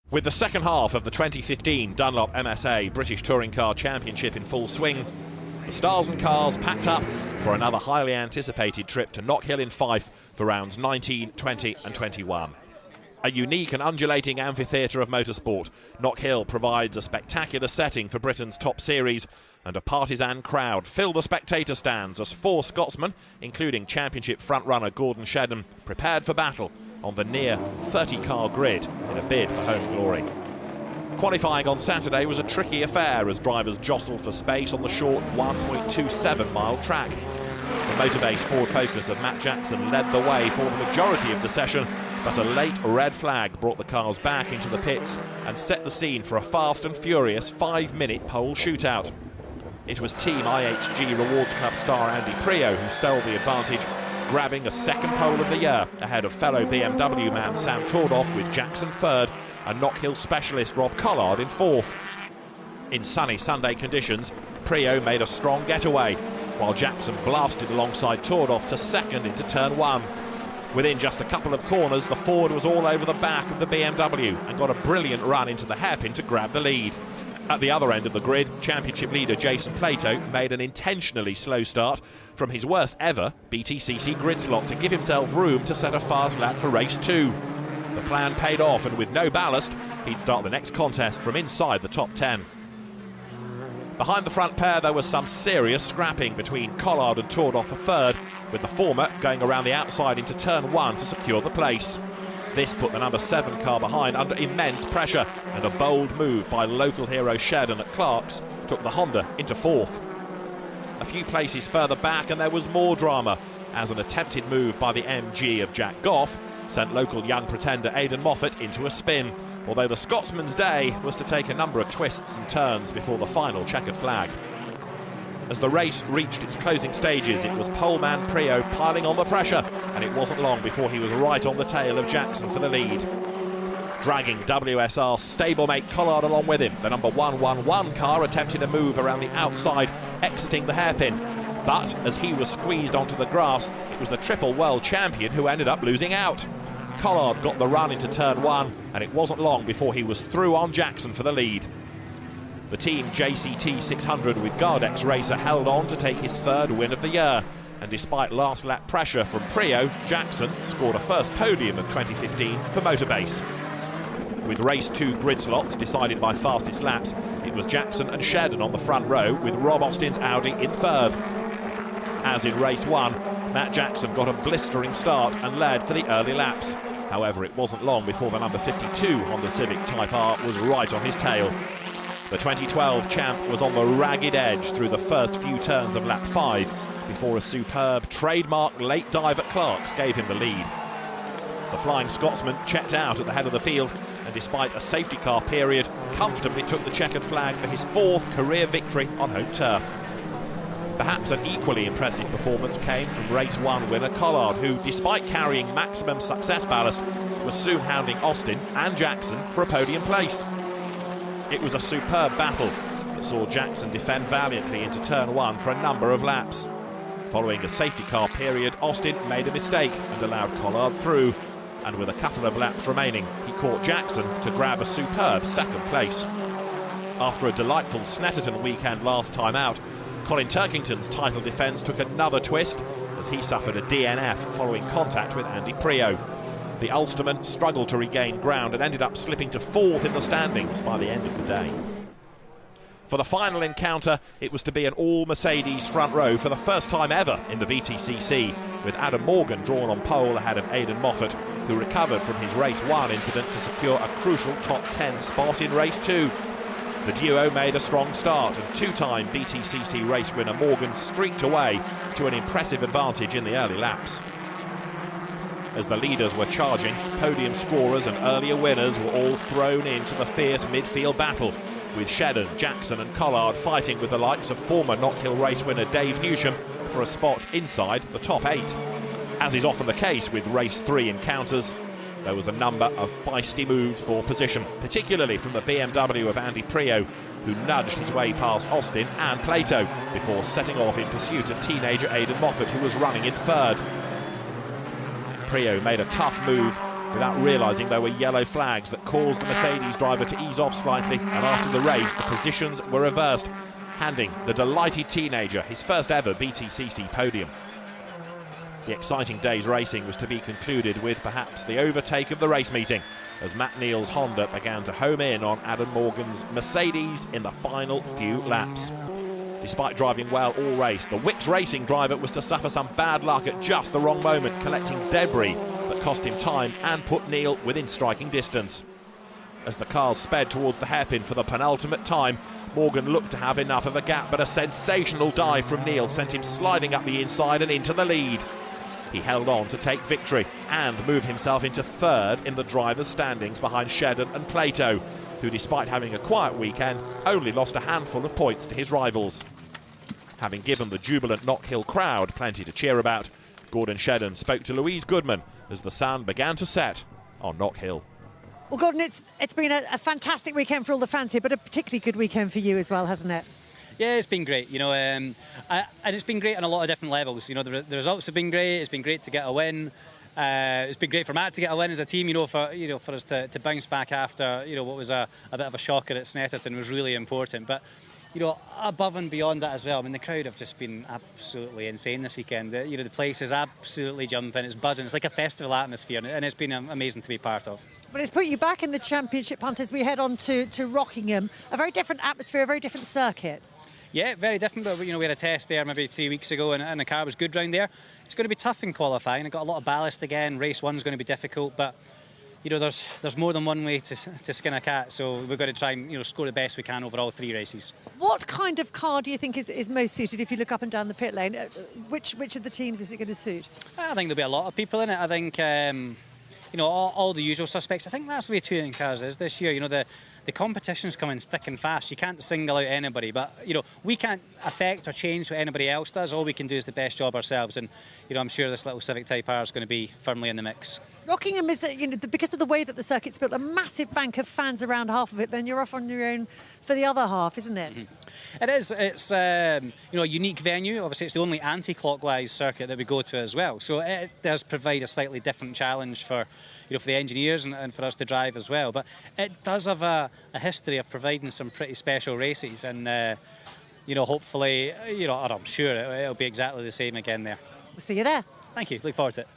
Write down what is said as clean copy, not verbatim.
With the second half of the 2015 Dunlop MSA British Touring Car Championship in full swing, the Stars and Cars packed up for another highly anticipated trip to Knockhill in Fife for rounds 19, 20 and 21. A unique and undulating amphitheatre of motorsport, Knockhill provides a spectacular setting for Britain's top series, and a partisan crowd fill the spectator stands as four Scotsmen, including championship frontrunner Gordon Shedden, prepared for battle on the near 30-car grid in a bid for home glory. Qualifying on Saturday was a tricky affair as drivers jostled for space on the short 1.27-mile track. The Motorbase Ford Focus of Matt Jackson led the way for the majority of the session, but a late red flag brought the cars back into the pits and set the scene for a fast and furious 5-minute pole shootout. It was Team IHG Rewards Club star Andy Prio who stole the advantage, grabbing a second pole of the year ahead of fellow BMW man Sam Tordoff, with Jackson third and Knockhill specialist Rob Collard in fourth. In sunny Sunday conditions, Prio made a strong getaway, while Jackson blasted alongside Tordoff to second into turn one. Within just a couple of corners, the Ford was all over the back of the BMW and got a brilliant run into the hairpin to grab the lead. At the other end of the grid, championship leader Jason Plato made an intentionally slow start from his worst ever Btcc grid slot to give himself room to set a fast lap for race 2. The plan paid off, and with no ballast, he'd start the next contest from inside the top 10. Behind the front pair, there was some serious scrapping between Collard and Tordoff for third, with the former going around the outside into turn 1 to secure the place. This put the number 7 car behind under immense pressure, and a bold move by local hero Shedden at Clark's took the Honda into fourth. A few places further back and there was more drama, as an attempted move by the MG of Jack Goff sent local young pretender Aidan Moffat into a spin, although the Scotsman's day was to take a number of twists and turns before the final checkered flag. As the race reached its closing stages, it was poleman Prio piling on the pressure, and it wasn't long before he was right on the tail of Jackson for the lead. Dragging WSR stablemate Collard along with him, the number 111 car attempted a move around the outside, exiting the hairpin. But as he was squeezed onto the grass, it was the triple world champion who ended up losing out. Collard got the run into turn 1, and it wasn't long before he was through on Jackson for the lead. The Team JCT 600 with Gardex racer held on to take his third win of the year, and despite last lap pressure from Prio, Jackson scored a first podium of 2015 for Motorbase. With race 2 grid slots decided by fastest laps, it was Jackson and Shedden on the front row, with Rob Austin's Audi in third. As in race 1, Matt Jackson got a blistering start and led for the early laps. However, it wasn't long before the number 52 Honda Civic Type R was right on his tail. The 2012 champ was on the ragged edge through the first few turns of lap 5 before a superb trademark late dive at Clark's gave him the lead. The Flying Scotsman checked out at the head of the field, and despite a safety car period, comfortably took the checkered flag for his 4th career victory on home turf. Perhaps an equally impressive performance came from race 1 winner Collard, who, despite carrying maximum success ballast, was soon hounding Austin and Jackson for a podium place. It was a superb battle that saw Jackson defend valiantly into turn 1 for a number of laps. Following a safety car period, Austin made a mistake and allowed Collard through, and with a couple of laps remaining, he caught Jackson to grab a superb second place. After a delightful Snetterton weekend last time out, Colin Turkington's title defence took another twist as he suffered a DNF following contact with Andy Prio. The Ulsterman struggled to regain ground and ended up slipping to 4th in the standings by the end of the day. For the final encounter, it was to be an all-Mercedes front row for the first time ever in the Btcc, with Adam Morgan drawn on pole ahead of Aidan Moffat, who recovered from his race 1 incident to secure a crucial top 10 spot in race 2. The duo made a strong start, and 2-time Btcc race winner Morgan streaked away to an impressive advantage in the early laps. As the leaders were charging, podium scorers and earlier winners were all thrown into the fierce midfield battle, with Shedden, Jackson and Collard fighting with the likes of former Knockhill race winner Dave Newsham for a spot inside the top 8. As is often the case with race 3 encounters, there was a number of feisty moves for position, particularly from the BMW of Andy Prio, who nudged his way past Austin and Plato before setting off in pursuit of teenager Aidan Moffat, who was running in third. Prio made a tough move, without realising there were yellow flags that caused the Mercedes driver to ease off slightly, and after the race the positions were reversed, handing the delighted teenager his first ever Btcc podium. The exciting day's racing was to be concluded with perhaps the overtake of the race meeting, as Matt Neal's Honda began to home in on Adam Morgan's Mercedes in the final few laps. Despite driving well all race, the Wix Racing driver was to suffer some bad luck at just the wrong moment, collecting debris that cost him time and put Neal within striking distance. As the cars sped towards the hairpin for the penultimate time, Morgan looked to have enough of a gap, but a sensational dive from Neal sent him sliding up the inside and into the lead. He held on to take victory and move himself into third in the drivers' standings behind Shedden and Plato, who, despite having a quiet weekend, only lost a handful of points to his rivals. Having given the jubilant Knockhill crowd plenty to cheer about, Gordon Shedden spoke to Louise Goodman as the sun began to set on Knockhill. Well, Gordon, it's been a fantastic weekend for all the fans here, but a particularly good weekend for you as well, hasn't it? Yeah, it's been great, you know, and it's been great on a lot of different levels. You know, the results have been great. It's been great to get a win. It's been great for Matt to get a win as a team. For us to bounce back after what was a bit of a shocker at Snetterton was really important. But above and beyond that as well, I mean, the crowd have just been absolutely insane this weekend. The place is absolutely jumping. It's buzzing. It's like a festival atmosphere, and it's been amazing to be part of. But it's put you back in the championship hunt as we head on to Rockingham. A very different atmosphere, a very different circuit. Yeah, very different, but we had a test there maybe 3 weeks ago and the car was good round there. It's going to be tough in qualifying. I've got a lot of ballast again. Race 1's going to be difficult, but there's more than one way to skin a cat, so we've got to try and score the best we can over all 3 races. What kind of car do you think is most suited if you look up and down the pit lane? Which of the teams is it going to suit? I think there'll be a lot of people in it. I think all the usual suspects. I think that's the way touring cars is this year. The competition's coming thick and fast. You can't single out anybody, but we can't affect or change what anybody else does. All we can do is the best job ourselves, and I'm sure this little Civic Type R is going to be firmly in the mix. Rockingham is, because of the way that the circuit's built, a massive bank of fans around half of it. Then you're off on your own for the other half, isn't it? Mm-hmm. It is. It's a unique venue. Obviously, it's the only anti-clockwise circuit that we go to as well. So it does provide a slightly different challenge for the engineers and for us to drive as well. But it does have a history of providing some pretty special races, and hopefully, or I'm sure it'll be exactly the same again there. We'll see you there. Thank you. Look forward to it.